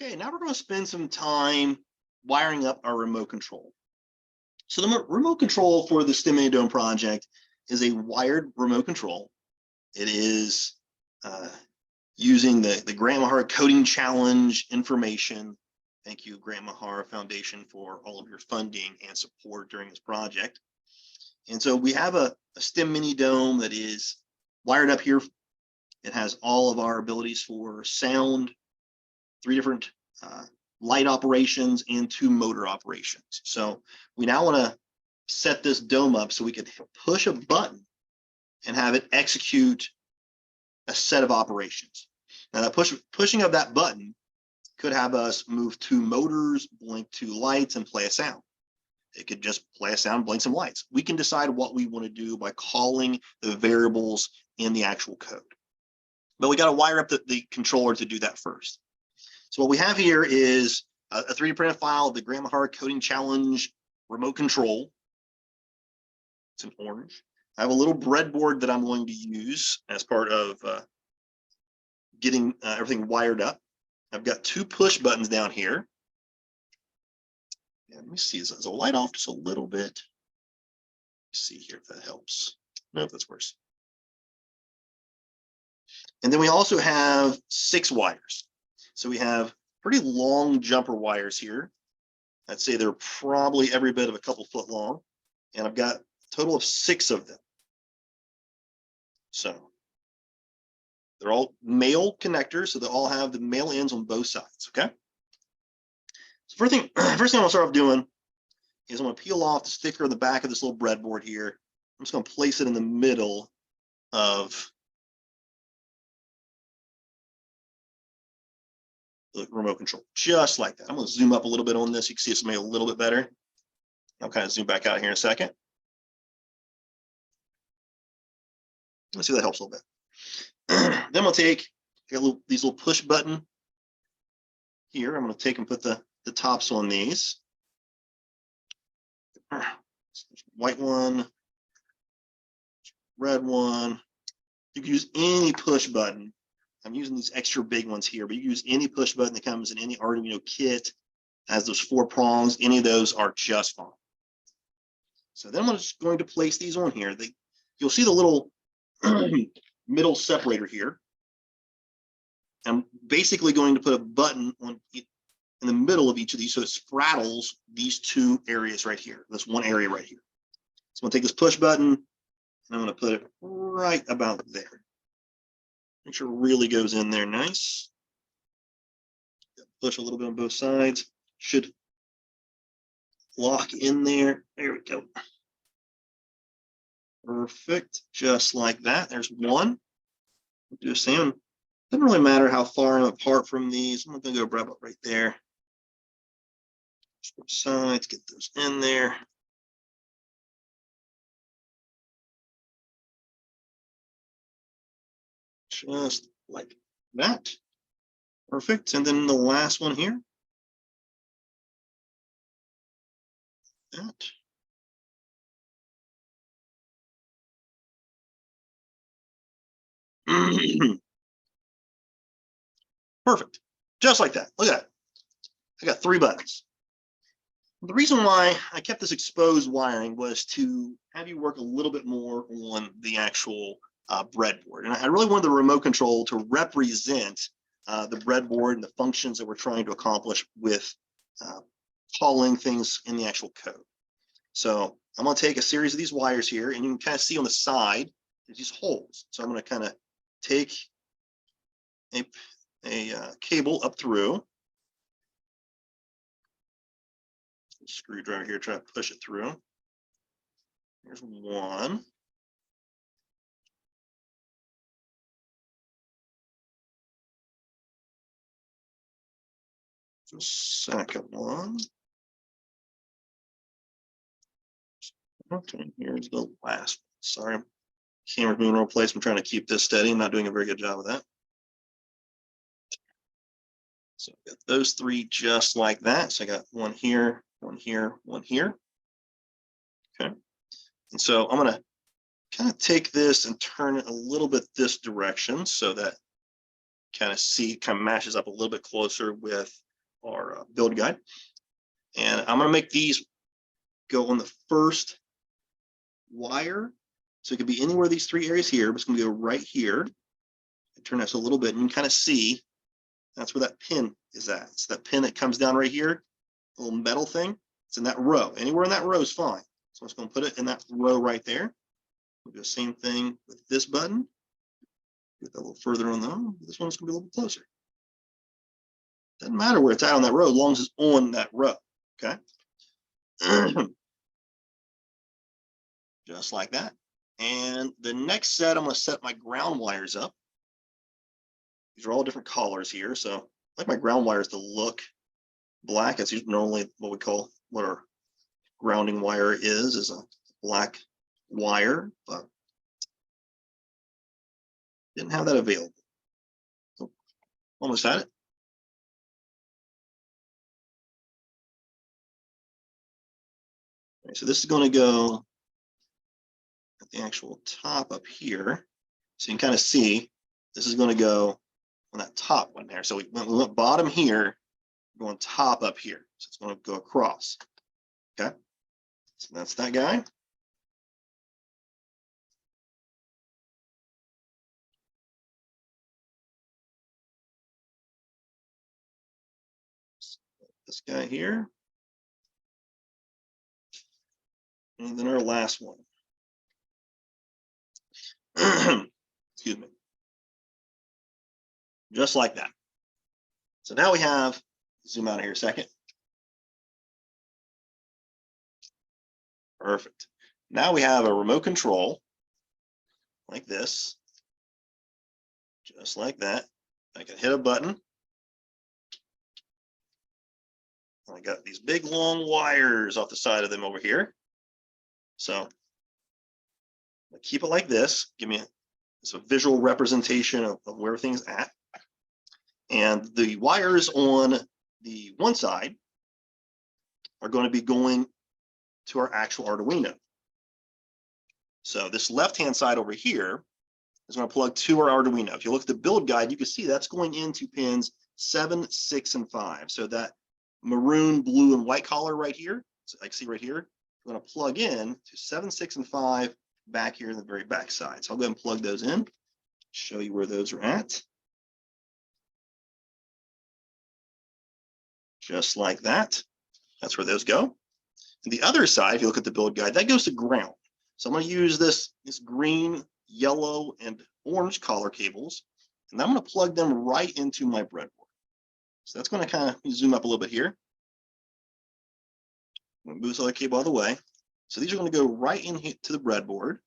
Okay, now we're going to spend some time wiring up our remote control. So the remote control for the STEM Mini Dome project is a wired remote control. It is using the Grant Mahara Coding Challenge information. Thank you, Grant Mahara Foundation, for all of your funding and support during this project. And so we have a STEM Mini Dome that is wired up here. It has all of our abilities for sound, 3 different light operations, and 2 motor operations. So we now want to set this dome up so we could push a button and have it execute a set of operations. Now that pushing of that button could have us move 2 motors, blink 2 lights, and play a sound. It could just play a sound, blink some lights. We can decide what we want to do by calling the variables in the actual code. But we got to wire up the controller to do that first. So what we have here is a 3D printed file of the Grant Mahara Coding Challenge remote control. It's in orange. I have a little breadboard that I'm going to use as part of getting everything wired up. I've got 2 push buttons down here. Yeah, let me see, is the light off just a little bit? Let's see here if that helps. Nope, that's worse. And then we also have 6 wires. So we have pretty long jumper wires here. I'd say they're probably every bit of a couple foot long. And I've got a total of 6 of them. So they're all male connectors, so they all have the male ends on both sides, okay? So first thing I'm gonna start off doing is I'm gonna peel off the sticker on the back of this little breadboard here. I'm just gonna place it in the middle of the remote control, just like that. I'm gonna zoom up a little bit on this. You can see it's made a little bit better. I'll kind of zoom back out here in a second. Let's see if that helps a little bit. Then we'll take these little push button here. I'm going to take and put the tops on these. White one, red one. You can use any push button. I'm using these extra big ones here, but you can use any push button that comes in any Arduino kit. Has those 4 prongs. Any of those are just fine. So then I'm just going to place these on here. You'll see the little middle separator here. I'm basically going to put a button on in the middle of each of these so it straddles these 2 areas right here. This one area right here. So I'm going to take this push button and I'm going to put it right about there. Make sure it really goes in there nice. Push a little bit on both sides. Should lock in there. There we go. Perfect. Just like that. There's one. Do the same. Doesn't really matter how far I'm apart from these. I'm going to go right there. Switch sides, get those in there. Just like that. Perfect. And then the last one here. That. Perfect. Just like that. Look at that. I got 3 buttons. The reason why I kept this exposed wiring was to have you work a little bit more on the actual breadboard. And I really wanted the remote control to represent the breadboard and the functions that we're trying to accomplish with calling things in the actual code. So I'm going to take a series of these wires here, and you can kind of see on the side there's these holes. So I'm going to kind of take a cable up through. Screwdriver here, try to push it through. Here's one. The second one. Okay, here's the last one. Sorry, camera's moving around place. I'm trying to keep this steady. I'm not doing a very good job of that. So I got those 3 just like that. So I got one here, one here, one here. Okay. And so I'm going to kind of take this and turn it a little bit this direction so that kind of matches up a little bit closer with our build guide. And I'm going to make these go on the first wire. So it could be anywhere these three areas here, but it's going to go right here. I turn this a little bit and you can kind of see that's where that pin is at. It's that pin that comes down right here, a little metal thing. It's in that row. Anywhere in that row is fine. So I'm just going to put it in that row right there. We'll do the same thing with this button. Get that a little further on them. This one's going to be a little bit closer. Doesn't matter where it's at on that row, as long as it's on that row. Okay. Just like that. And the next set, I'm going to set my ground wires up. These are all different colors here. So I like my ground wires to look black. It's normally what our grounding wire is a black wire, but didn't have that available. So almost had it. Okay, so this is going to go at the actual top up here. So you can kind of see this is going to go on that top one there. So we went bottom here, going top up here. So it's going to go across. Okay. So that's that guy. This guy here. And then our last one. Excuse me. Just like that. So now we have, zoom out of here a second. Perfect. Now we have a remote control like this, just like that. I can hit a button. I got these big long wires off the side of them over here. So I keep it like this. Give me a visual representation of where everything's at. And the wires on the one side are going to be going to our actual Arduino. So this left-hand side over here is going to plug to our Arduino. If you look at the build guide, you can see that's going into pins 7, 6, and 5. So that maroon, blue, and white collar right here, so I can see right here, we're going to plug in to 7, 6, and 5 back here in the very back side. So I'll go ahead and plug those in, show you where those are at. Just like that. That's where those go. And the other side, if you look at the build guide, that goes to ground. So I'm going to use this green, yellow, and orange collar cables, and I'm going to plug them right into my breadboard. So that's going to kind of zoom up a little bit here. I'm going to move this other cable out of the way. So these are going to go right in here to the breadboard,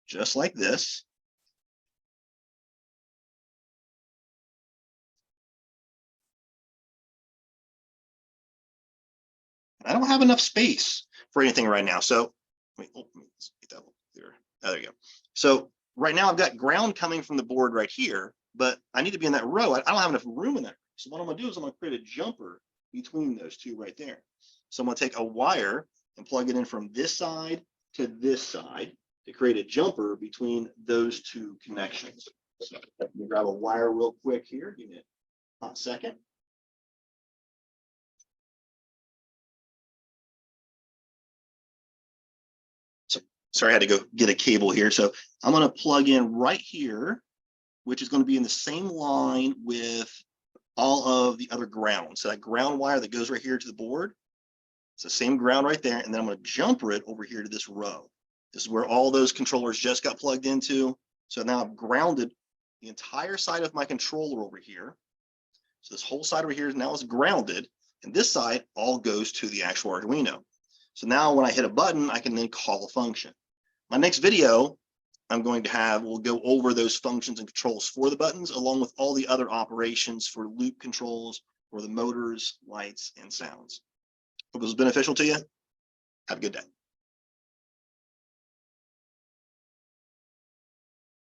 just like this. I don't have enough space for anything right now. So let me get that there. Oh, there you go. So right now I've got ground coming from the board right here, but I need to be in that row. I don't have enough room in there. So what I'm going to do is I'm going to create a jumper between those two right there. So I'm going to take a wire and plug it in from this side to this side to create a jumper between those two connections. So let me grab a wire real quick here. Give me a hot second. Sorry, I had to go get a cable here. So I'm going to plug in right here, which is going to be in the same line with all of the other ground. So that ground wire that goes right here to the board, it's the same ground right there. And then I'm going to jumper it over here to this row. This is where all those controllers just got plugged into. So now I've grounded the entire side of my controller over here. So this whole side over here now is grounded. And this side all goes to the actual Arduino. So now when I hit a button, I can then call a function. My next video I'm going to have will go over those functions and controls for the buttons, along with all the other operations for loop controls for the motors, lights, and sounds. Hope it was beneficial to you. Have a good day.